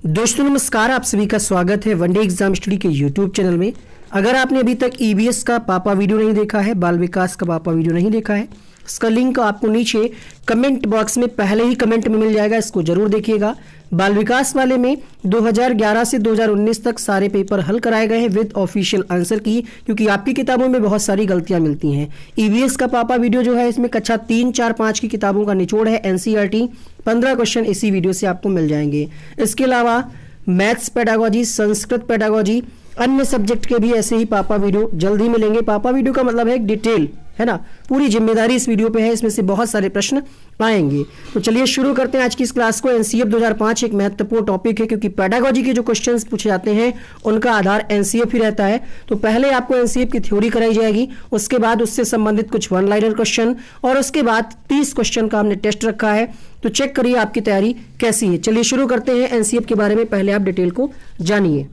दोस्तों नमस्कार, आप सभी का स्वागत है वनडे एग्जाम स्टडी के यूट्यूब चैनल में। अगर आपने अभी तक ईवीएस का पापा वीडियो नहीं देखा है, बाल विकास का पापा वीडियो नहीं देखा है, इसका लिंक आपको नीचे कमेंट बॉक्स में पहले ही कमेंट में मिल जाएगा, इसको जरूर देखिएगा। बाल विकास वाले में 2011 से 2019 तक सारे पेपर हल कराए गए हैं विद ऑफिशियल आंसर की, क्योंकि आपकी किताबों में बहुत सारी गलतियां मिलती हैं। ईवीएस का पापा वीडियो जो है इसमें कक्षा 3, 4, 5 की किताबों का निचोड़ है। एनसीईआरटी 15 क्वेश्चन इसी वीडियो से आपको मिल जाएंगे। इसके अलावा मैथ्स पेडागोजी, संस्कृत पेडागोजी, अन्य सब्जेक्ट के भी ऐसे ही पापा वीडियो जल्द ही मिलेंगे। पापा वीडियो का मतलब है एक डिटेल, है ना, पूरी जिम्मेदारी इस वीडियो पे है, इसमें से बहुत सारे प्रश्न आएंगे। तो चलिए शुरू करते हैं आज की इस क्लास को। एनसीएफ 2005 एक महत्वपूर्ण टॉपिक है, क्योंकि पेडागोजी के जो क्वेश्चंस पूछे जाते हैं उनका आधार एनसीएफ ही रहता है। तो पहले आपको एनसीएफ की थ्योरी कराई जाएगी, उसके बाद उससे संबंधित कुछ वन लाइनर क्वेश्चन, और उसके बाद 30 क्वेश्चन का हमने टेस्ट रखा है। तो चेक करिए आपकी तैयारी कैसी है। चलिए शुरू करते हैं एनसीएफ के बारे में, पहले आप डिटेल को जानिए।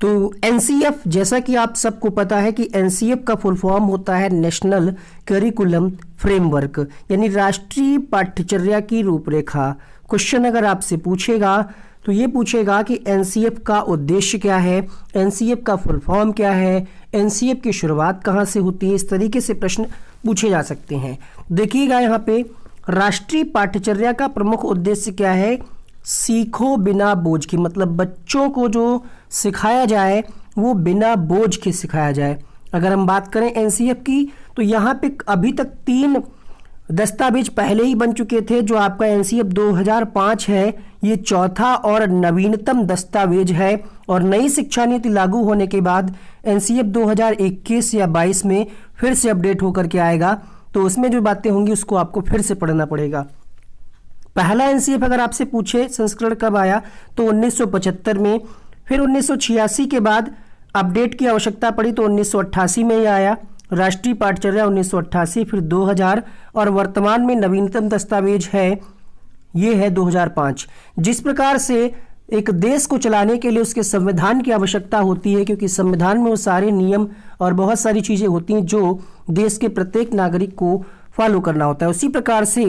तो एनसीएफ, जैसा कि आप सबको पता है कि एनसीएफ का फुल फॉर्म होता है नेशनल करिकुलम फ्रेमवर्क, यानी राष्ट्रीय पाठ्यचर्या की रूपरेखा। क्वेश्चन अगर आपसे पूछेगा तो ये पूछेगा कि एनसीएफ का उद्देश्य क्या है, एनसीएफ का फुल फॉर्म क्या है, एनसीएफ की शुरुआत कहाँ से होती है, इस तरीके से प्रश्न पूछे जा सकते हैं। देखिएगा यहाँ पे राष्ट्रीय पाठ्यचर्या का प्रमुख उद्देश्य क्या है, सीखो बिना बोझ के, मतलब बच्चों को जो सिखाया जाए वो बिना बोझ के सिखाया जाए। अगर हम बात करें एनसीएफ की तो यहाँ पे अभी तक 3 दस्तावेज पहले ही बन चुके थे। जो आपका एनसीएफ 2005 है ये चौथा और नवीनतम दस्तावेज है, और नई शिक्षा नीति लागू होने के बाद एनसीएफ 2021 या 22 में फिर से अपडेट होकर के आएगा। तो उसमें जो बातें होंगी उसको आपको फिर से पढ़ना पड़ेगा। पहला एनसीएफ अगर आपसे पूछे संस्करण कब आया तो 1975 में, फिर 1986 के बाद अपडेट की आवश्यकता पड़ी तो 1988 में ही आया राष्ट्रीय पाठ्यचर्या 1988, फिर 2000, और वर्तमान में नवीनतम दस्तावेज है ये है 2005। जिस प्रकार से एक देश को चलाने के लिए उसके संविधान की आवश्यकता होती है, क्योंकि संविधान में वो सारे नियम और बहुत सारी चीज़ें होती हैं जो देश के प्रत्येक नागरिक को फॉलो करना होता है, उसी प्रकार से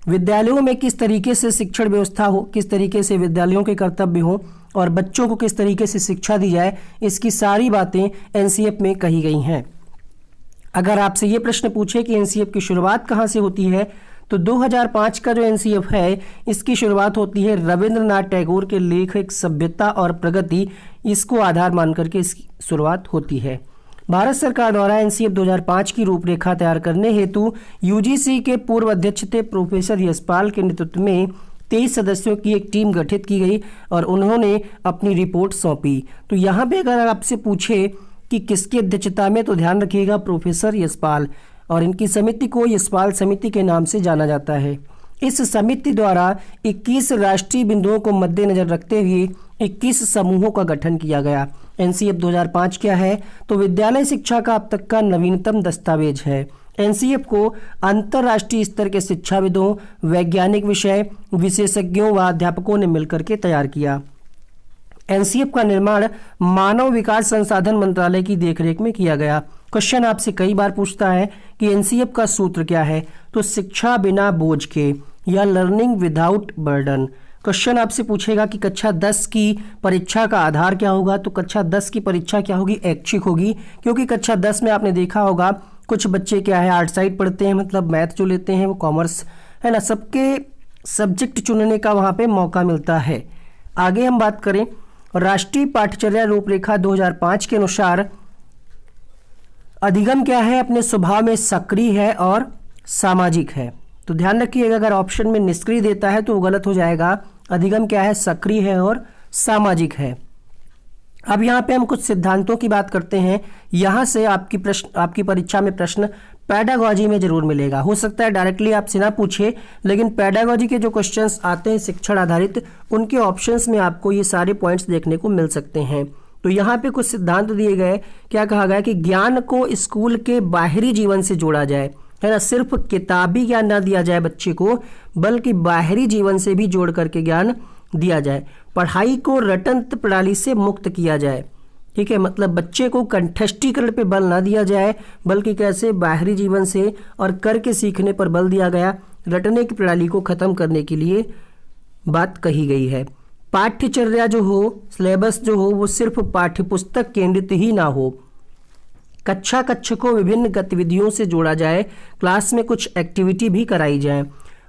विद्यालयों में किस तरीके से शिक्षण व्यवस्था हो, किस तरीके से विद्यालयों के कर्तव्य हो और बच्चों को किस तरीके से शिक्षा दी जाए, इसकी सारी बातें एनसीएफ में कही गई हैं। अगर आपसे ये प्रश्न पूछे कि एनसीएफ की शुरुआत कहाँ से होती है तो 2005 का जो एनसीएफ है इसकी शुरुआत होती है रविंद्रनाथ टैगोर के लेख एक सभ्यता और प्रगति, इसको आधार मान करके इसकी शुरुआत होती है। भारत सरकार द्वारा एनसीएफ 2005 की रूपरेखा तैयार करने हेतु यूजीसी के पूर्व अध्यक्ष थे प्रोफेसर यशपाल के नेतृत्व में 23 सदस्यों की एक टीम गठित की गई और उन्होंने अपनी रिपोर्ट सौंपी। तो यहाँ पे अगर आपसे पूछे कि किसकी अध्यक्षता में, तो ध्यान रखिएगा प्रोफेसर यशपाल, और इनकी समिति को यशपाल समिति के नाम से जाना जाता है। इस समिति द्वारा 21 राष्ट्रीय बिंदुओं को मद्देनजर रखते हुए 21 समूहों का गठन किया गया। एनसीएफ 2005 क्या है तो विद्यालय शिक्षा का अब तक का नवीनतम दस्तावेज है। एनसीएफ को अंतर्राष्ट्रीय स्तर के शिक्षाविदों, वैज्ञानिक विषय विशेषज्ञों व अध्यापकों ने मिलकर के तैयार किया। एनसीएफ का निर्माण मानव विकास संसाधन मंत्रालय की देखरेख में किया गया। क्वेश्चन आपसे कई बार पूछता है कि एनसीएफ का सूत्र क्या है, तो शिक्षा बिना बोझ के या लर्निंग विदाउट बर्डन। क्वेश्चन आपसे पूछेगा कि कक्षा 10 की परीक्षा का आधार क्या होगा, तो कक्षा 10 की परीक्षा क्या होगी, ऐच्छिक होगी, क्योंकि कक्षा 10 में आपने देखा होगा कुछ बच्चे क्या है आर्ट साइड पढ़ते हैं, मतलब मैथ जो लेते हैं वो कॉमर्स, है ना, सबके सब्जेक्ट चुनने का वहाँ पे मौका मिलता है। आगे हम बात करें राष्ट्रीय पाठ्यचर्या रूपरेखा 2005 के अनुसार अधिगम क्या है, अपने स्वभाव में सक्रिय है और सामाजिक है। तो ध्यान रखिएगा अगर ऑप्शन में निष्क्रिय देता है तो वो गलत हो जाएगा। अधिगम क्या है, सक्रिय है और सामाजिक है। अब यहाँ पे हम कुछ सिद्धांतों की बात करते हैं। यहाँ से आपकी परीक्षा में प्रश्न पेडागोजी में जरूर मिलेगा। हो सकता है डायरेक्टली आपसे ना पूछे, लेकिन पेडागोजी के जो क्वेश्चंस आते हैं शिक्षण आधारित, उनके ऑप्शंस में आपको ये सारे पॉइंट्स देखने को मिल सकते हैं। तो यहाँ पे कुछ सिद्धांत दिए गए। क्या कहा गया कि ज्ञान को स्कूल के बाहरी जीवन से जोड़ा जाए, है ना, सिर्फ किताबी ज्ञान ना दिया जाए बच्चे को, बल्कि बाहरी जीवन से भी जोड़ करके ज्ञान दिया जाए। पढ़ाई को रटंत्र प्रणाली से मुक्त किया जाए, ठीक है, मतलब बच्चे को कंठस्थीकरण पे बल ना दिया जाए, बल्कि कैसे बाहरी जीवन से और करके सीखने पर बल दिया गया। रटने की प्रणाली को खत्म करने के लिए बात कही गई है। पाठ्यचर्या जो हो, सिलेबस जो हो, वो सिर्फ पाठ्यपुस्तक केंद्रित ही ना हो। कक्षा को विभिन्न गतिविधियों से जोड़ा जाए, क्लास में कुछ एक्टिविटी भी कराई जाए,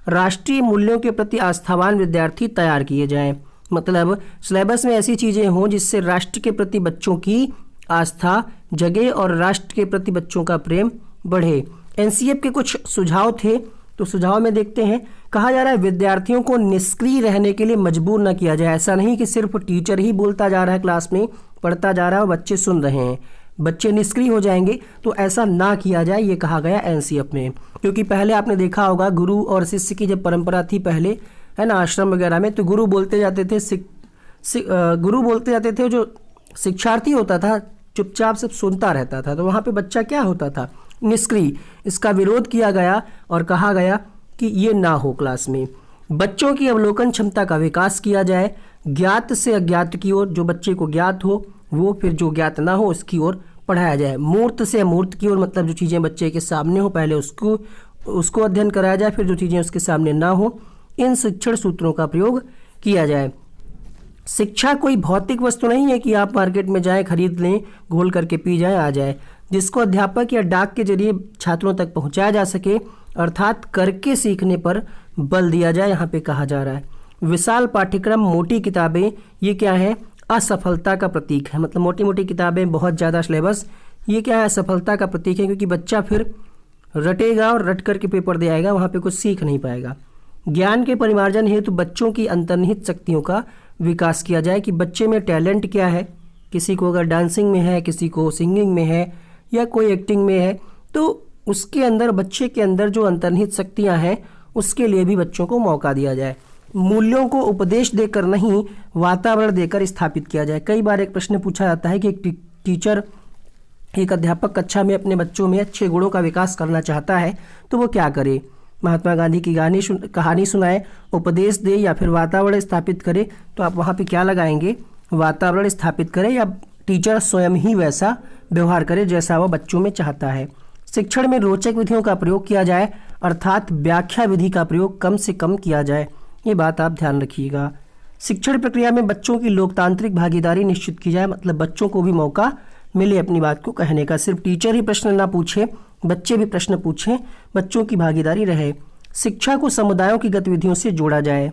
राष्ट्रीय मूल्यों के प्रति आस्थावान विद्यार्थी तैयार किए जाएं। मतलब सिलेबस में ऐसी चीज़ें हों जिससे राष्ट्र के प्रति बच्चों की आस्था जगे और राष्ट्र के प्रति बच्चों का प्रेम बढ़े। एनसीएफ के कुछ सुझाव थे, तो सुझाव में देखते हैं। कहा जा रहा है विद्यार्थियों को निष्क्रिय रहने के लिए मजबूर न किया जाए। ऐसा नहीं कि सिर्फ टीचर ही बोलता जा रहा है, क्लास में पढ़ता जा रहा है और बच्चे सुन रहे हैं, बच्चे निष्क्रिय हो जाएंगे, तो ऐसा ना किया जाए, ये कहा गया एनसीएफ में। क्योंकि पहले आपने देखा होगा गुरु और शिष्य की जब परंपरा थी पहले, है ना, आश्रम वगैरह में, तो गुरु बोलते जाते थे, जो शिक्षार्थी होता था चुपचाप सब सुनता रहता था, तो वहाँ पे बच्चा क्या होता था, निष्क्रिय। इसका विरोध किया गया और कहा गया कि ये ना हो क्लास में। बच्चों की अवलोकन क्षमता का विकास किया जाए, ज्ञात से अज्ञात की ओर, जो बच्चे को ज्ञात हो वो, फिर जो ज्ञात ना हो उसकी ओर पढ़ाया जाए। मूर्त से अमूर्त की ओर, मतलब जो चीज़ें बच्चे के सामने हो पहले उसको अध्ययन कराया जाए, फिर जो चीज़ें उसके सामने ना हो, इन शिक्षण सूत्रों का प्रयोग किया जाए। शिक्षा कोई भौतिक वस्तु नहीं है कि आप मार्केट में जाएं, खरीद लें, घोल करके पी जाएं, आ जाए, जिसको अध्यापक या डाक के जरिए छात्रों तक पहुंचाया जा सके, अर्थात करके सीखने पर बल दिया जाए, यहाँ पे कहा जा रहा है। विशाल पाठ्यक्रम, मोटी किताबें, ये क्या है, असफलता का प्रतीक है। मतलब मोटी मोटी किताबें, बहुत ज़्यादा सिलेबस, ये क्या है, असफलता का प्रतीक है, क्योंकि बच्चा फिर रटेगा और रट करके पेपर दे आएगा, वहाँ पे कुछ सीख नहीं पाएगा। ज्ञान के परिमार्जन हेतु बच्चों की अंतर्निहित शक्तियों का विकास किया जाए, कि बच्चे में टैलेंट क्या है, किसी को अगर डांसिंग में है, किसी को सिंगिंग में है, या कोई एक्टिंग में है, तो उसके अंदर, बच्चे के अंदर जो अंतर्निहित शक्तियाँ हैं, उसके लिए भी बच्चों को मौका दिया जाए। मूल्यों को उपदेश देकर नहीं, वातावरण देकर स्थापित किया जाए। कई बार एक प्रश्न पूछा जाता है कि एक टीचर, एक अध्यापक कक्षा में अपने बच्चों में अच्छे गुणों का विकास करना चाहता है, तो वो क्या करे, महात्मा गांधी की कहानी सुनाए, उपदेश दे, या फिर वातावरण स्थापित करे, तो आप वहाँ पे क्या लगाएंगे, वातावरण स्थापित करें, या टीचर स्वयं ही वैसा व्यवहार करे जैसा वह बच्चों में चाहता है। शिक्षण में रोचक विधियों का प्रयोग किया जाए, अर्थात व्याख्या विधि का प्रयोग कम से कम किया जाए, ये बात आप ध्यान रखिएगा। शिक्षण प्रक्रिया में बच्चों की लोकतांत्रिक भागीदारी निश्चित की जाए, मतलब बच्चों को भी मौका मिले अपनी बात को कहने का, सिर्फ टीचर ही प्रश्न ना पूछे, बच्चे भी प्रश्न पूछें, बच्चों की भागीदारी रहे। शिक्षा को समुदायों की गतिविधियों से जोड़ा जाए।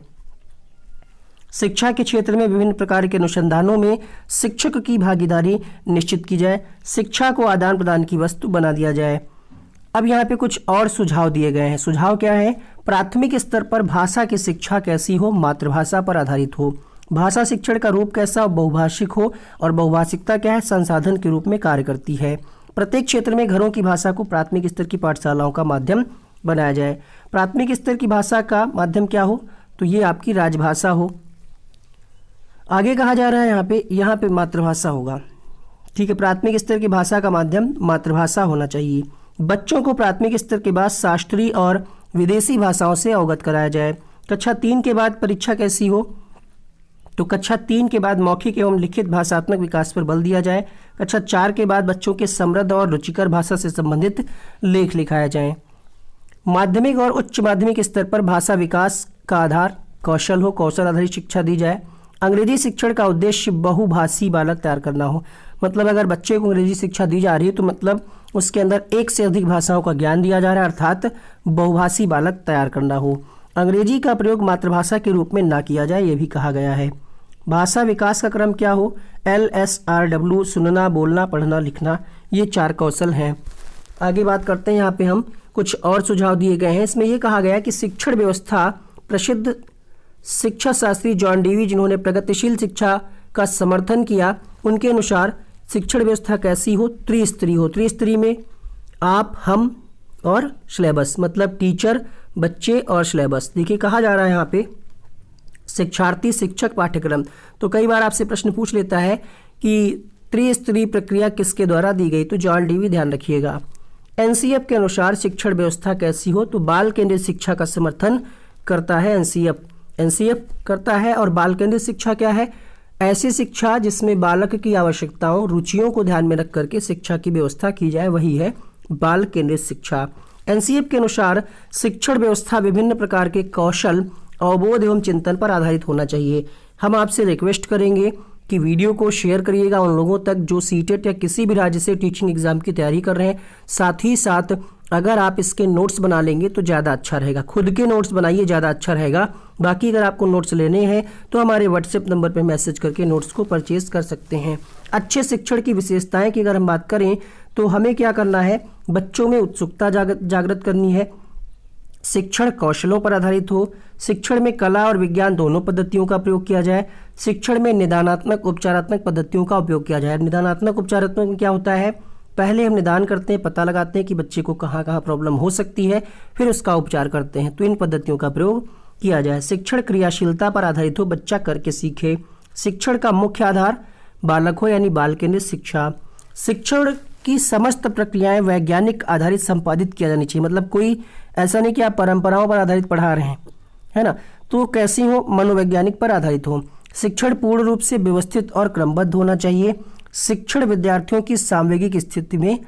शिक्षा के क्षेत्र में विभिन्न प्रकार के अनुसंधानों में शिक्षक की भागीदारी निश्चित की जाए, शिक्षा को आदान प्रदान की वस्तु बना दिया जाए। अब यहाँ पे कुछ और सुझाव दिए गए हैं। सुझाव क्या है, प्राथमिक स्तर पर भाषा की शिक्षा कैसी हो, मातृभाषा पर आधारित हो। भाषा शिक्षण का रूप कैसा, बहुभाषिक हो, और बहुभाषिकता क्या है, संसाधन के रूप में कार्य करती है। प्रत्येक क्षेत्र में घरों की भाषा को प्राथमिक स्तर की पाठशालाओं का माध्यम बनाया जाए। प्राथमिक स्तर की भाषा का माध्यम क्या हो, तो ये आपकी राजभाषा हो। आगे कहा जा रहा है यहाँ पे मातृभाषा होगा, ठीक है। प्राथमिक स्तर की भाषा का माध्यम मातृभाषा होना चाहिए। बच्चों को प्राथमिक स्तर के बाद शास्त्रीय और विदेशी भाषाओं से अवगत कराया जाए। कक्षा 3 के बाद परीक्षा कैसी हो, तो कक्षा 3 के बाद मौखिक एवं लिखित भाषात्मक विकास पर बल दिया जाए। कक्षा 4 के बाद बच्चों के समृद्ध और रुचिकर भाषा से संबंधित लेख लिखाया जाए। माध्यमिक और उच्च माध्यमिक स्तर पर भाषा विकास का आधार कौशल हो, कौशल आधारित शिक्षा दी जाए। अंग्रेजी शिक्षण का उद्देश्य बहुभाषी बालक तैयार करना हो, मतलब अगर बच्चे को अंग्रेजी शिक्षा दी जा रही है तो मतलब उसके अंदर एक से अधिक भाषाओं का ज्ञान दिया जा रहा है, अर्थात बहुभाषी बालक तैयार करना हो। अंग्रेजी का प्रयोग मातृभाषा के रूप में ना किया जाए, ये भी कहा गया है। भाषा विकास का क्रम क्या हो, LSRW, सुनना, बोलना, पढ़ना, लिखना, ये 4 कौशल हैं। आगे बात करते हैं, यहाँ पे हम कुछ और सुझाव दिए गए हैं। इसमें यह कहा गया कि शिक्षण व्यवस्था, प्रसिद्ध शिक्षा शास्त्री जॉन डेवी, जिन्होंने प्रगतिशील शिक्षा का समर्थन किया, उनके अनुसार शिक्षण व्यवस्था कैसी हो, त्रिस्तरीय हो। त्रिस्तरीय में आप, हम और सिलेबस, मतलब टीचर, बच्चे और सिलेबस। देखिए कहा जा रहा है यहाँ पे शिक्षार्थी, शिक्षक, पाठ्यक्रम। तो कई बार आपसे प्रश्न पूछ लेता है कि त्रिस्तरीय प्रक्रिया किसके द्वारा दी गई, तो जॉन डेवी, ध्यान रखिएगा। एनसीएफ के अनुसार शिक्षण व्यवस्था कैसी हो, तो बाल केंद्रित शिक्षा का समर्थन करता है एनसीएफ करता है। और बाल केंद्रित शिक्षा क्या है, ऐसी शिक्षा जिसमें बालक की आवश्यकताओं, रुचियों को ध्यान में रख करके शिक्षा की व्यवस्था की जाए, वही है बाल केंद्रित शिक्षा। एनसीएफ के अनुसार शिक्षण व्यवस्था विभिन्न प्रकार के कौशल, अवबोध एवं चिंतन पर आधारित होना चाहिए। हम आपसे रिक्वेस्ट करेंगे कि वीडियो को शेयर करिएगा उन लोगों तक जो सीटेट या किसी भी राज्य से टीचिंग एग्जाम की तैयारी कर रहे हैं। साथ ही साथ अगर आप इसके नोट्स बना लेंगे तो ज़्यादा अच्छा रहेगा। खुद के नोट्स बनाइए, ज़्यादा अच्छा रहेगा। बाकी अगर आपको नोट्स लेने हैं तो हमारे व्हाट्सएप नंबर पर मैसेज करके नोट्स को परचेज कर सकते हैं। अच्छे शिक्षण की विशेषताएं की अगर हम बात करें तो हमें क्या करना है, बच्चों में उत्सुकता जागृत करनी है, शिक्षण कौशलों पर आधारित हो, शिक्षण में कला और विज्ञान दोनों पद्धतियों का प्रयोग किया जाए, शिक्षण में निदानात्मक उपचारात्मक पद्धतियों का उपयोग किया जाए। निदानात्मक उपचारात्मक में क्या होता है, पहले हम निदान करते हैं, पता लगाते हैं कि बच्चे को कहाँ कहाँ प्रॉब्लम हो सकती है, फिर उसका उपचार करते हैं। तो इन पद्धतियों का प्रयोग किया जाए। शिक्षण क्रियाशीलता पर आधारित हो, बच्चा करके सीखे। शिक्षण का मुख्य आधार बालक हो यानी बाल केंद्रित शिक्षा। शिक्षण की समस्त प्रक्रियाएं वैज्ञानिक आधारित संपादित किया जानी चाहिए। मतलब कोई ऐसा नहीं कि आप परंपराओं पर आधारित पढ़ा रहे हैं, है ना, तो कैसी हो, मनोवैज्ञानिक पर आधारित हो। शिक्षण पूर्ण रूप से व्यवस्थित और क्रमबद्ध होना चाहिए। शिक्षण विद्यार्थियों की सामवेगिक स्थिति में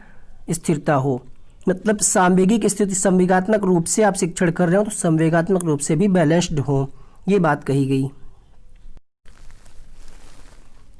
स्थिरता हो। मतलब सामवेगिक स्थिति, संवेगात्मक रूप से आप शिक्षण कर रहे हो तो संवेगात्मक रूप से भी बैलेंस्ड हो, ये बात कही गई।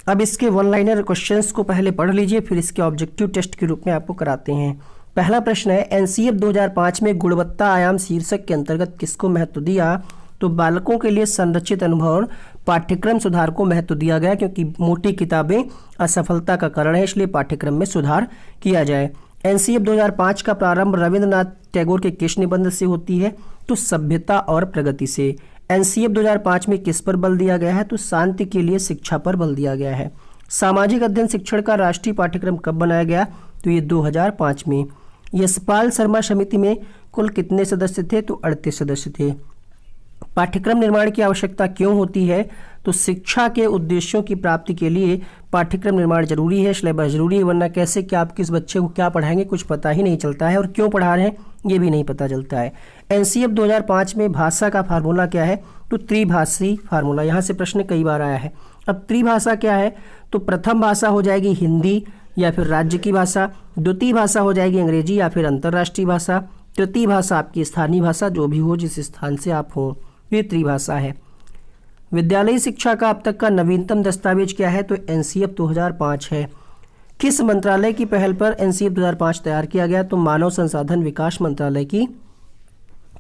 अब इसके वन लाइनर क्वेश्चंस को पहले पढ़ लीजिए, फिर इसके ऑब्जेक्टिव टेस्ट के रूप में आपको कराते हैं। पहला प्रश्न है, एनसीएफ 2005 में गुणवत्ता आयाम शीर्षक के अंतर्गत किसको महत्व दिया? तो बालकों के लिए संरचित अनुभव और पाठ्यक्रम सुधार को महत्व दिया गया, क्योंकि मोटी किताबें असफलता का कारण है, इसलिए पाठ्यक्रम में सुधार किया जाए। एनसीएफ 2005 का प्रारंभ रविंद्रनाथ टैगोर के किस निबंध से होती है? तो सभ्यता और प्रगति से। एनसीएफ 2005 में किस पर बल दिया गया है? तो शांति के लिए शिक्षा पर बल दिया गया है। सामाजिक अध्ययन शिक्षण का राष्ट्रीय पाठ्यक्रम कब बनाया गया? तो ये 2005 में। यशपाल शर्मा समिति में कुल कितने सदस्य थे? तो 38 सदस्य थे। पाठ्यक्रम निर्माण की आवश्यकता क्यों होती है? तो शिक्षा के उद्देश्यों की प्राप्ति के लिए पाठ्यक्रम निर्माण जरूरी है, सिलेबस जरूरी है, वरना कैसे क्या आप किस बच्चे को क्या पढ़ाएंगे कुछ पता ही नहीं चलता है, और क्यों पढ़ा रहे हैं ये भी नहीं पता चलता है। एनसीएफ 2005 में भाषा का फार्मूला क्या है? तो त्रिभाषी फार्मूला। यहाँ से प्रश्न कई बार आया है। अब त्रिभाषा क्या है? तो प्रथम भाषा हो जाएगी हिंदी या फिर राज्य की भाषा, द्वितीय भाषा हो जाएगी अंग्रेजी या फिर अंतर्राष्ट्रीय भाषा, तृतीय भाषा आपकी स्थानीय भाषा, जो भी हो जिस स्थान से आप हो, ये त्रिभाषा है। विद्यालयी शिक्षा का अब तक का नवीनतम दस्तावेज क्या है? तो एनसीएफ 2005 है। किस मंत्रालय की पहल पर एनसीएफ 2005 तैयार किया गया? तो मानव संसाधन विकास मंत्रालय की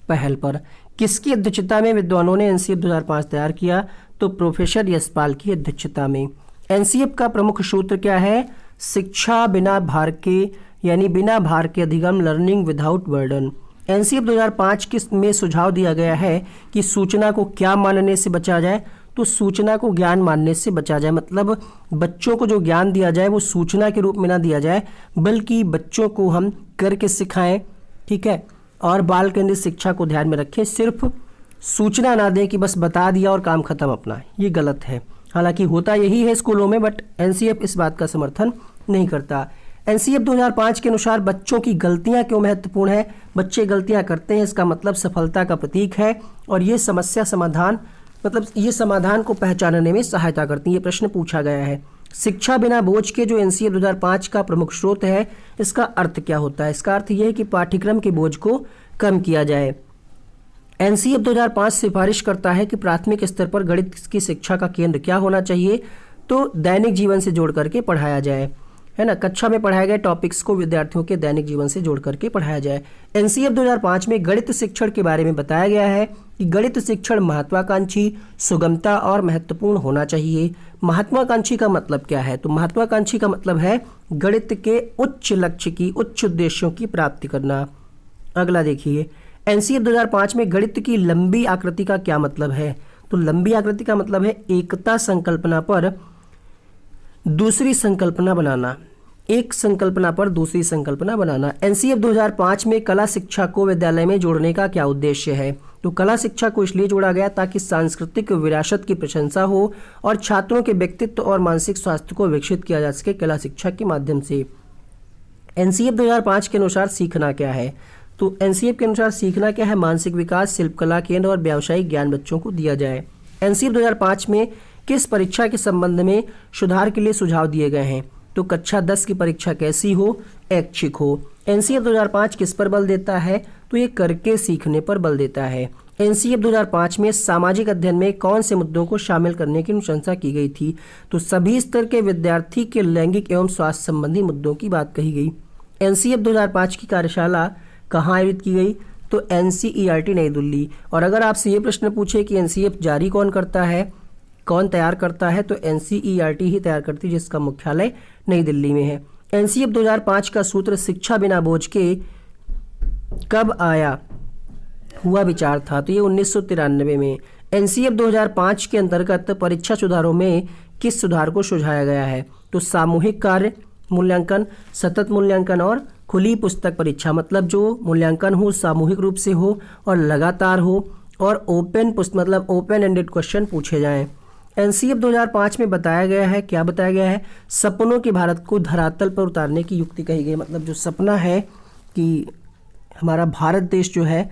पहल पर। किसकी अध्यक्षता में विद्वानों ने एनसीएफ 2005 तैयार किया? तो प्रोफेसर यशपाल की अध्यक्षता में। एनसीएफ का प्रमुख सूत्र क्या है? शिक्षा बिना भार के, यानी बिना भार के अधिगम, लर्निंग विदाउट बर्डन। एनसीएफ 2005 में सुझाव दिया गया है कि सूचना को क्या मानने से बचा जाए? तो सूचना को ज्ञान मानने से बचा जाए। मतलब बच्चों को जो ज्ञान दिया जाए वो सूचना के रूप में ना दिया जाए, बल्कि बच्चों को हम करके सिखाएं, ठीक है, और बाल केंद्रित शिक्षा को ध्यान में रखें। सिर्फ सूचना ना दें कि बस बता दिया और काम खत्म अपना, ये गलत है। हालांकि होता यही है स्कूलों में, बट एनसीएफ इस बात का समर्थन नहीं करता। एनसीएफ 2005 के अनुसार बच्चों की गलतियां क्यों महत्वपूर्ण है? बच्चे गलतियां करते हैं, इसका मतलब सफलता का प्रतीक है, और ये समस्या समाधान, मतलब ये समाधान को पहचानने में सहायता करती है। ये प्रश्न पूछा गया है। शिक्षा बिना बोझ के जो एनसीएफ 2005 का प्रमुख स्रोत है, इसका अर्थ क्या होता है? इसका अर्थ यह है कि पाठ्यक्रम के बोझ को कम किया जाए। एनसीएफ 2005 सिफारिश करता है कि प्राथमिक स्तर पर गणित की शिक्षा का केंद्र क्या होना चाहिए? तो दैनिक जीवन से जोड़ करके पढ़ाया जाए, है ना। कक्षा में पढ़ाए गए टॉपिक्स को विद्यार्थियों के दैनिक जीवन से जोड़ करके पढ़ाया जाए। एनसीएफ 2005 में गणित शिक्षण के बारे में बताया गया है कि गणित शिक्षण महत्वाकांक्षी, सुगमता और महत्वपूर्ण होना चाहिए। महत्वाकांक्षी का मतलब क्या है? तो महत्वाकांक्षी का मतलब है गणित के उच्च लक्ष्य की, उच्च उद्देश्यों की प्राप्ति करना। अगला देखिए, एनसीएफ 2005 में गणित की लंबी आकृति का क्या मतलब है? तो लंबी आकृति का मतलब है एकता संकल्पना पर दूसरी संकल्पना बनाना, एक संकल्पना पर दूसरी संकल्पना बनाना। एनसीएफ 2005 में कला शिक्षा को विद्यालय में जोड़ने का क्या उद्देश्य है? तो कला शिक्षा को इसलिए जोड़ा गया ताकि सांस्कृतिक विरासत की प्रशंसा हो और छात्रों के व्यक्तित्व और मानसिक स्वास्थ्य को विकसित किया जा सके कला शिक्षा के माध्यम से। एनसीएफ 2005 के अनुसार सीखना क्या है? तो एनसीएफ के अनुसार सीखना क्या है? मानसिक विकास, शिल्पकला केंद्र और व्यावसायिक ज्ञान बच्चों को दिया जाए। एनसीएफ 2005 में किस परीक्षा के संबंध में सुधार के लिए सुझाव दिए गए हैं? तो कक्षा 10 की परीक्षा कैसी हो? ऐच्छिक हो। एनसीएफ 2005 किस पर बल देता है? तो ये करके सीखने पर बल देता है। एनसीएफ 2005 में सामाजिक अध्ययन में कौन से मुद्दों को शामिल करने की अनुशंसा की गई थी? तो सभी स्तर के विद्यार्थी के लैंगिक एवं स्वास्थ्य संबंधी मुद्दों की बात कही गई। एनसीएफ 2005 की कार्यशाला कहाँ आयोजित की गई? तो एनसीईआरटी नई दिल्ली। और अगर आपसे ये प्रश्न पूछे कि एनसीएफ जारी कौन करता है, कौन तैयार करता है, तो एनसीईआरटी ही तैयार करती है, जिसका मुख्यालय नई दिल्ली में है। एनसीएफ 2005 का सूत्र शिक्षा बिना बोझ के कब आया हुआ विचार था? तो ये 1993 में। एनसीएफ 2005 के अंतर्गत परीक्षा सुधारों में किस सुधार को सुझाया गया है? तो सामूहिक कार्य मूल्यांकन, सतत मूल्यांकन और खुली पुस्तक परीक्षा, मतलब जो मूल्यांकन हो सामूहिक रूप से हो और लगातार हो, और मतलब ओपन एंडेड क्वेश्चन पूछे जाएं। एनसीएफ 2005 में बताया गया है, क्या बताया गया है? सपनों के भारत को धरातल पर उतारने की युक्ति कही गई। मतलब जो सपना है कि हमारा भारत देश जो है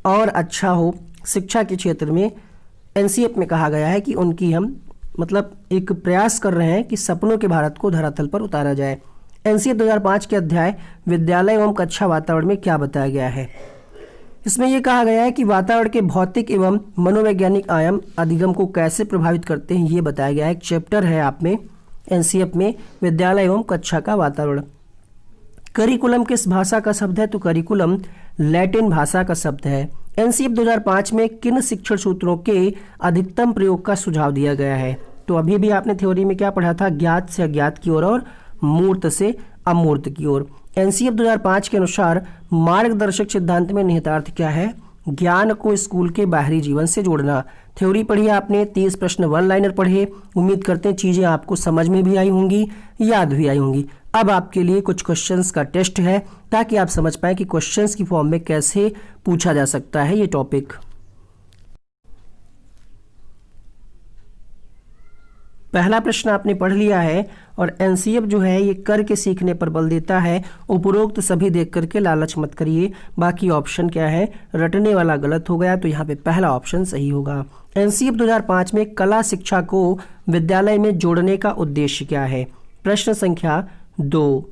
और अच्छा हो शिक्षा के क्षेत्र में, एनसीएफ में कहा गया है कि उनकी हम मतलब एक प्रयास कर रहे हैं कि सपनों के भारत को धरातल पर उतारा जाए। एनसीएफ 2005 के अध्याय विद्यालय एवं कक्षा वातावरण में क्या बताया गया है? इसमें यह कहा गया है कि वातावरण के भौतिक एवं मनोवैज्ञानिक आयाम अधिगम को कैसे प्रभावित करते हैं, ये बताया गया है। एक चैप्टर है आप में एनसीएफ में, विद्यालय एवं कक्षा का वातावरण। करिकुलम किस भाषा का शब्द है? तो करिकुलम लैटिन भाषा का शब्द है। एनसीएफ 2005 में किन शिक्षण सूत्रों के अधिकतम प्रयोग का सुझाव दिया गया है? तो अभी भी आपने थ्योरी में क्या पढ़ा था? ज्ञात से अज्ञात की ओर और मूर्त से अमूर्त की ओर। एनसीएफ 2005 के अनुसार मार्गदर्शक सिद्धांत में निहितार्थ क्या है? ज्ञान को स्कूल के बाहरी जीवन से जोड़ना। थ्योरी पढ़ी आपने, 30 प्रश्न वन लाइनर पढ़े। उम्मीद करते हैं चीज़ें आपको समझ में भी आई होंगी, याद भी आई होंगी। अब आपके लिए कुछ क्वेश्चंस का टेस्ट है ताकि आप समझ पाएं कि क्वेश्चंस की फॉर्म में कैसे पूछा जा सकता है ये टॉपिक। पहला प्रश्न आपने पढ़ लिया है, और एनसीएफ जो है ये करके सीखने पर बल देता है। उपरोक्त सभी देख करके लालच मत करिए। बाकी ऑप्शन क्या है? रटने वाला गलत हो गया, तो यहाँ पे पहला ऑप्शन सही होगा। एनसीएफ 2005 में कला शिक्षा को विद्यालय में जोड़ने का उद्देश्य क्या है? प्रश्न संख्या 2।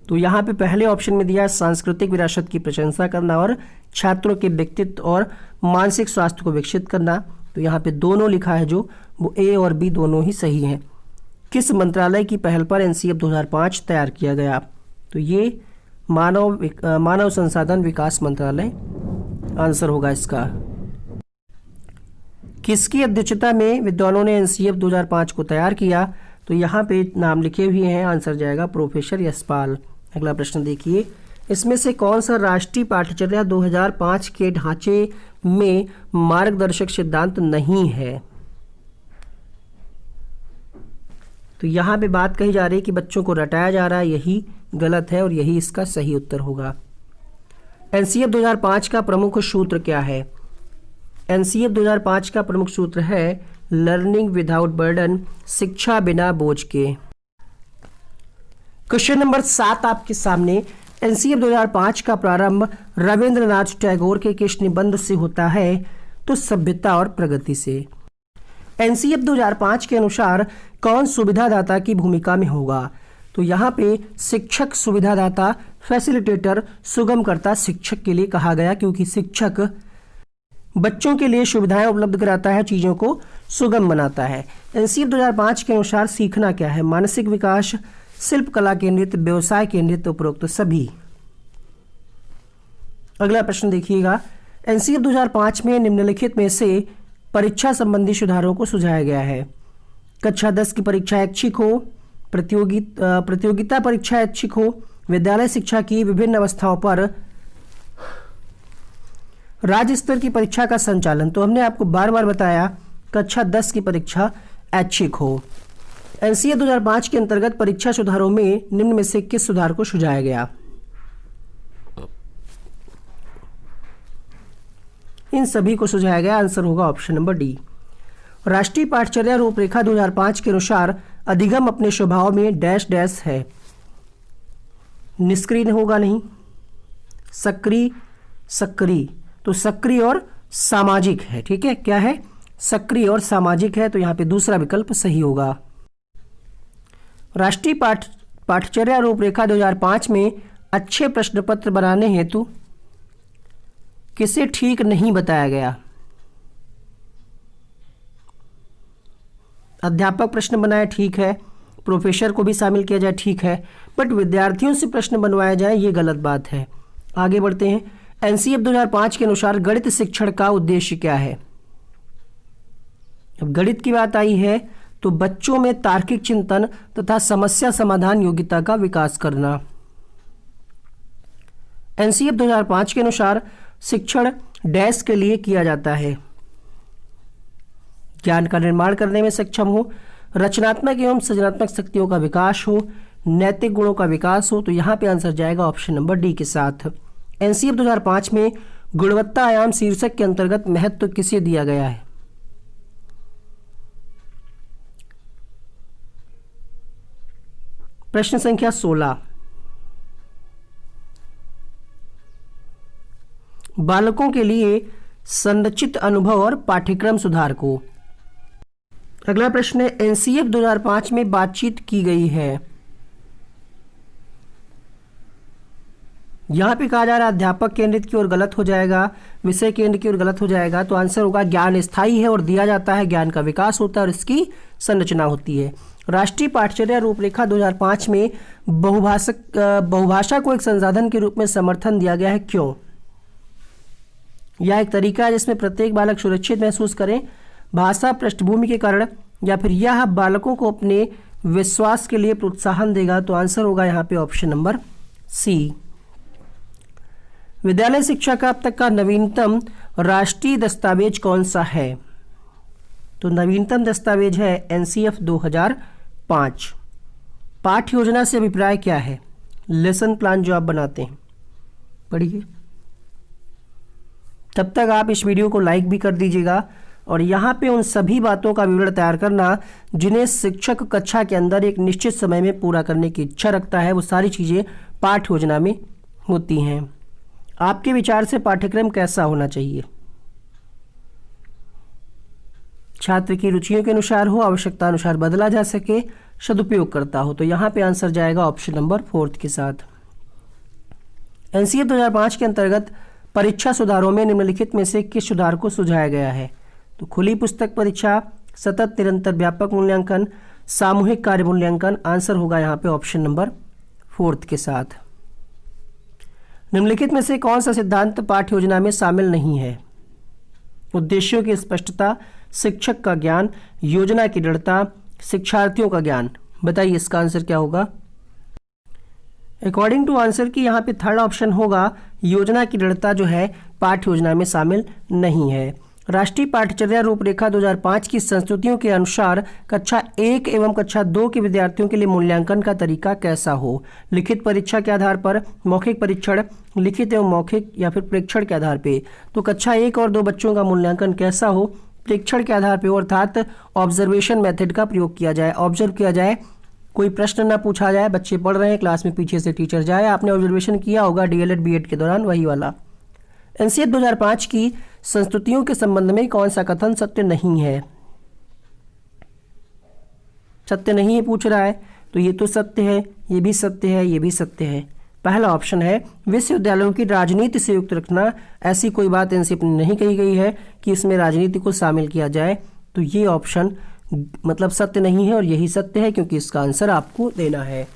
तो यहाँ पे पहले ऑप्शन में दिया सांस्कृतिक विरासत की प्रशंसा करना और छात्रों के व्यक्तित्व और मानसिक स्वास्थ्य को विकसित करना। तो यहाँ पे दोनों लिखा है, जो वो ए और बी दोनों ही सही हैं। किस मंत्रालय की पहल पर एनसीएफ 2005 तैयार किया गया? तो ये मानव संसाधन विकास मंत्रालय आंसर होगा इसका। किसकी अध्यक्षता में विद्वानों ने एनसीएफ 2005 को तैयार किया? तो यहाँ पे नाम लिखे हुए हैं, आंसर जाएगा प्रोफेसर यशपाल। अगला प्रश्न देखिए, इसमें से कौन सा राष्ट्रीय पाठ्यचर्या 2005 के ढांचे में मार्गदर्शक सिद्धांत नहीं है? तो यहाँ पे बात कही जा रही है कि बच्चों को रटाया जा रहा है, यही गलत है और यही इसका सही उत्तर होगा। एनसीएफ 2005 का प्रमुख सूत्र क्या है? एनसीएफ 2005 का प्रमुख सूत्र है लर्निंग विदाउट बर्डन, शिक्षा बिना बोझ के। क्वेश्चन नंबर 7 आपके सामने। एनसीएफ 2005 का प्रारंभ रविंद्रनाथ टैगोर के किस निबंध से होता है? तो सभ्यता और प्रगति से। एनसीएफ 2005 के अनुसार कौन सुविधादाता की भूमिका में होगा? तो यहाँ पे शिक्षक सुविधादाता, फैसिलिटेटर, सुगमकर्ता शिक्षक के लिए कहा गया, क्योंकि शिक्षक बच्चों के लिए सुविधाएं उपलब्ध कराता है, चीज़ों को सुगम बनाता है। एनसीएफ 2005 के अनुसार सीखना क्या है? मानसिक विकास, शिल्प कला केंद्रित, व्यवसाय केंद्रित, उपरोक्त सभी। अगला प्रश्न देखिएगा, एनसीएफ 2005 में निम्नलिखित में से परीक्षा संबंधी सुधारों को सुझाया गया है। कक्षा 10 की परीक्षा ऐच्छिक हो, प्रतियोगिता परीक्षा ऐच्छिक हो, विद्यालय शिक्षा की विभिन्न अवस्थाओं पर राज्य स्तर की परीक्षा का संचालन। तो हमने आपको बार बार बताया कक्षा 10 की परीक्षा ऐच्छिक हो। एनसीएफ 2005 के अंतर्गत परीक्षा सुधारों में निम्न में से किस सुधार को सुझाया गया? इन सभी को सुझाया गया, आंसर होगा ऑप्शन नंबर डी। राष्ट्रीय पाठ्यचर्या रूपरेखा 2005 के अनुसार अधिगम अपने स्वभाव में डैश डैश है। निष्क्रिय होगा नहीं, सक्रिय, तो सक्रिय और सामाजिक है। ठीक है, क्या है? सक्रिय और सामाजिक है, तो यहाँ पे दूसरा विकल्प सही होगा। राष्ट्रीय पाठ्यचर्या रूपरेखा 2005 में अच्छे प्रश्न पत्र बनाने हेतु किसे ठीक नहीं बताया गया? अध्यापक प्रश्न बनाए, ठीक है। प्रोफेसर को भी शामिल किया जाए, ठीक है। बट विद्यार्थियों से प्रश्न बनवाया जाए, ये गलत बात है। आगे बढ़ते हैं। एनसीएफ 2005 के अनुसार गणित शिक्षण का उद्देश्य क्या है? अब गणित की बात आई है तो बच्चों में तार्किक चिंतन तथा समस्या समाधान योग्यता का विकास करना। एनसीएफ 2005 के अनुसार शिक्षण डैश के लिए किया जाता है। ज्ञान का निर्माण करने में सक्षम हो, रचनात्मक एवं सृजनात्मक शक्तियों का विकास हो, नैतिक गुणों का विकास हो। तो यहाँ पे आंसर जाएगा ऑप्शन नंबर डी के साथ। एनसीएफ 2005 में गुणवत्ता आयाम शीर्षक के अंतर्गत महत्व किसे दिया गया है? प्रश्न संख्या 16, बालकों के लिए संरचित अनुभव और पाठ्यक्रम सुधार को। अगला प्रश्न है, एनसीएफ 2005 में बातचीत की गई है। यहां पे कहा जा रहा है अध्यापक केंद्रित की ओर, गलत हो जाएगा। विषय केंद्र की ओर, गलत हो जाएगा। तो आंसर होगा ज्ञान स्थायी है और दिया जाता है, ज्ञान का विकास होता है और इसकी संरचना होती है। राष्ट्रीय पाठ्यचर्या रूपरेखा 2005 में बहुभाषा को एक संसाधन के रूप में समर्थन दिया गया है, क्यों? यह एक तरीका है जिसमें प्रत्येक बालक सुरक्षित महसूस करें, भाषा पृष्ठभूमि के कारण, या फिर यह बालकों को अपने विश्वास के लिए प्रोत्साहन देगा। तो आंसर होगा यहाँ पे ऑप्शन नंबर सी। विद्यालय शिक्षा का अब तक का नवीनतम राष्ट्रीय दस्तावेज कौन सा है? तो नवीनतम दस्तावेज है एनसीएफ 2005। पाठ्य योजना से अभिप्राय क्या है? लेसन प्लान जो आप बनाते हैं, पढ़िए। तब तक आप इस वीडियो को लाइक भी कर दीजिएगा और यहाँ पे उन सभी बातों का विवरण तैयार करना जिन्हें शिक्षक कक्षा के अंदर एक निश्चित समय में पूरा करने की इच्छा रखता है। वो सारी चीज़ें पाठ्य योजना में होती हैं। आपके विचार से पाठ्यक्रम कैसा होना चाहिए? छात्र की रुचियों के अनुसार हो, आवश्यकता अनुसार बदला जा सके, सदुपयोग करता हो। तो यहाँ पे आंसर जाएगा ऑप्शन नंबर 4 के साथ। एनसीएफ 2005 के अंतर्गत परीक्षा सुधारों में निम्नलिखित में से किस सुधार को सुझाया गया है? तो खुली पुस्तक परीक्षा, सतत निरंतर व्यापक मूल्यांकन, सामूहिक कार्य मूल्यांकन। आंसर होगा यहाँ पे ऑप्शन नंबर 4 के साथ। निम्नलिखित में से कौन सा सिद्धांत पाठ्य योजना में शामिल नहीं है? उद्देश्यों की स्पष्टता, शिक्षक का ज्ञान, योजना की दृढ़ता, शिक्षार्थियों का ज्ञान। बताइए इसका आंसर क्या होगा? अकॉर्डिंग टू आंसर की यहाँ पे थर्ड ऑप्शन होगा, योजना की दृढ़ता जो है पाठ्य योजना में शामिल नहीं है। राष्ट्रीय पाठ्यचर्या रूपरेखा 2005 की संस्तुतियों के अनुसार कक्षा 1 एवं कक्षा 2 के विद्यार्थियों के लिए मूल्यांकन का तरीका कैसा हो? लिखित परीक्षा के आधार पर, मौखिक परीक्षण, लिखित एवं मौखिक, या फिर प्रेक्षण के आधार पे। तो कक्षा 1 और 2 बच्चों का मूल्यांकन कैसा हो? प्रेक्षण के आधार पर, अर्थात ऑब्जर्वेशन मेथड का प्रयोग किया जाए। ऑब्जर्व किया जाए, कोई प्रश्न ना पूछा जाए, बच्चे पढ़ रहे हैं क्लास में, पीछे से टीचर जाए। आपने ऑब्जर्वेशन किया होगा डीएलएड बीएड के दौरान, वही वाला। एनसीएफ 2005 की संस्तुतियों के संबंध में कौन सा कथन सत्य नहीं है? सत्य नहीं है पूछ रहा है, तो ये तो सत्य है, ये भी सत्य है, ये भी सत्य है। पहला ऑप्शन है विश्वविद्यालयों की राजनीति से युक्त रखना। ऐसी कोई बात एनसीएफ में नहीं कही गई है कि इसमें राजनीति को शामिल किया जाए। तो ये ऑप्शन मतलब सत्य नहीं है और यही सत्य है, क्योंकि इसका आंसर आपको देना है।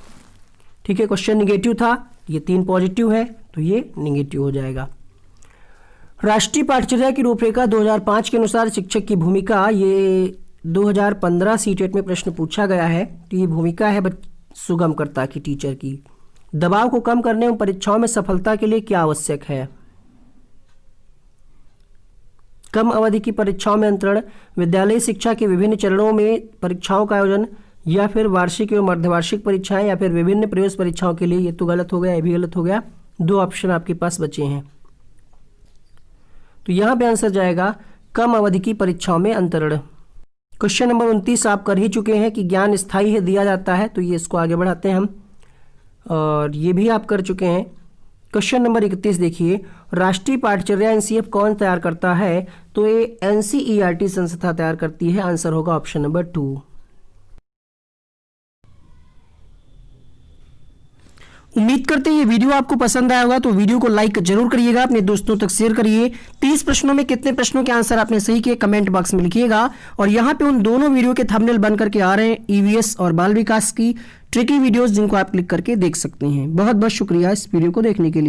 ठीक है, क्वेश्चन निगेटिव था, ये 3 पॉजिटिव है, तो ये निगेटिव हो जाएगा। राष्ट्रीय पाठ्यचर्या की रूपरेखा 2005 के अनुसार शिक्षक की भूमिका, ये 2015 सीटेट में प्रश्न पूछा गया है। तो ये भूमिका है सुगमकर्ता की, टीचर की। दबाव को कम करने एवं परीक्षाओं में सफलता के लिए क्या आवश्यक है? कम अवधि की परीक्षाओं में अंतरण, विद्यालय शिक्षा के विभिन्न चरणों में परीक्षाओं का आयोजन, या फिर वार्षिक एवं अर्धवार्षिक परीक्षाएं, या फिर विभिन्न प्रवेश परीक्षाओं के लिए। ये तो गलत हो गया, ये भी गलत हो गया। 2 ऑप्शन आपके पास बचे हैं। तो यहाँ पे आंसर जाएगा कम अवधि की परीक्षाओं में अंतरण। क्वेश्चन नंबर 29 आप कर ही चुके हैं कि ज्ञान स्थायी है, दिया जाता है। तो ये इसको आगे बढ़ाते हैं हम, और ये भी आप कर चुके हैं। क्वेश्चन नंबर 31 देखिए, राष्ट्रीय पाठ्यचर्या एनसीएफ कौन तैयार करता है? तो ये एनसीईआरटी संस्था तैयार करती है। आंसर होगा ऑप्शन नंबर 2। उम्मीद करते हैं ये वीडियो आपको पसंद आया होगा, तो वीडियो को लाइक जरूर करिएगा, अपने दोस्तों तक शेयर करिए। 30 प्रश्नों में कितने प्रश्नों के आंसर आपने सही किए कमेंट बॉक्स में लिखिएगा। और यहाँ पे उन दोनों वीडियो के थंबनेल बन करके आ रहे हैं ईवीएस और बाल विकास की ट्रिकी वीडियोस, जिनको आप क्लिक करके देख सकते हैं। बहुत बहुत शुक्रिया इस वीडियो को देखने के लिए।